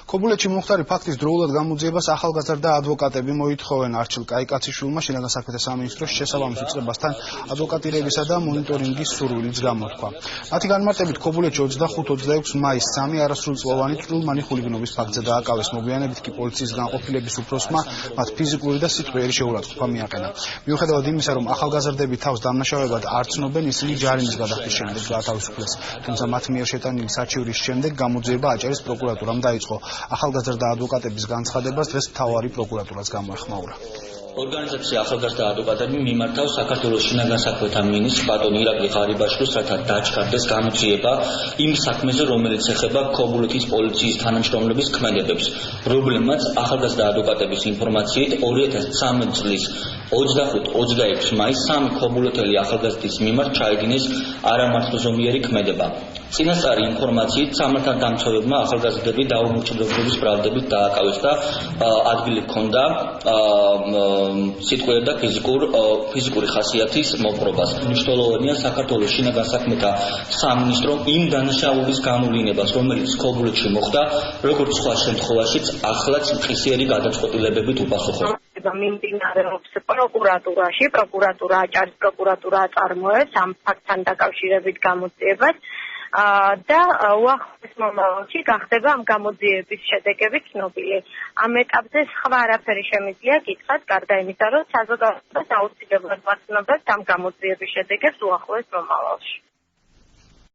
ქობულეთში მომხდარი ფაქტის დროულად გამოძიებას ახალგაზრდა ადვოკატები მოითხოვენ. არჩილ კაიკაციშვილმა შინაგან საქმეთა სამინისტროს შესაბამის უწყებასთან ადვოკატირებისა და მონიტორინგის სურვილიც გამოთქვა. მათი განმარტებით ქობულეთში 25-26 მაისს 3 არასრულწლოვანი წვრილმანი ხულიგნობის ფაქტზე დააკავეს. მოგვიანებით კი პოლიციის განყოფილების უფროსმა მათ ფიზიკური და სიტყვიერი შეურაცხყოფა მიაყენა. მიუხედავად იმისა, რომ ახალგაზრდები თავს დამნაშავებად არ ცნობენ, ისინი ჯარიმის გადახდის შემდეგ გაათავისუფლეს. თუმცა მათ მიერ შეტანილი საჩივრის შემდეგ გამოძიება აჭარის პროკურატურამ დაიწყო. ახალგაზრდა ადვოკატების განცხადებას დღეს მთავარი პროკურატურაც გამოეხმაურა. ორგანიზაცია ახალგაზრდა ადვოკატები მიმართავს საქართველოს შინაგან საქმეთა მინისტრს ბატონ ირაკლი ღარიბაშვილს, რათა დაჩქარდეს გამოძიება იმ საქმეზე, რომელიც ეხება ქობულეთის პოლიციის თანამშრომლების ქმედებებს. პრობლემაც ახალგაზრდა ადვოკატების ინფორმაციით 2013 წლის 25-26 მაისს 3 ქობულეთელი ახალგაზრდის მიმართ ჩაიდინეს არამართლზომიერი ქმედება. წინასწარი ინფორმაციით სამართალ დამცავებმა ახალგაზრდები დაუმორჩილებლობის ბრალდებით დააკავეს და ადგილი ჰქონდა სიტყვიერ და ფიზიკური ხასიათის მოპყრობას. მნიშვნელოვანია საქართველოს შინაგან საქმეთა სამინისტრომ იმ დანაშაულის განუვლინებას, რომელიც ქობულეთში მოხდა, როგორც სხვა შემთხვევაშიც ახლაც მყისიერი გადაწყვეტილებებით უპასუხო. მიმდინარეობს პროკურატურაში, პროკურატურა აჭარის პროკურატურა აწარმოებს ამ ფაქტთან დაკავშირებით გამოძიებას და უახლოეს მომავალში გახდება ამ გამოძიების შედეგები ცნობილი. ამ ეტაპზე სხვა არაფერი შემიძლია გითხრათ, გარდა იმისა, რომ საზოგადოებას აუცილებლად ვაცნობთ ამ გამოძიების შედეგებს უახლოეს მომავალში.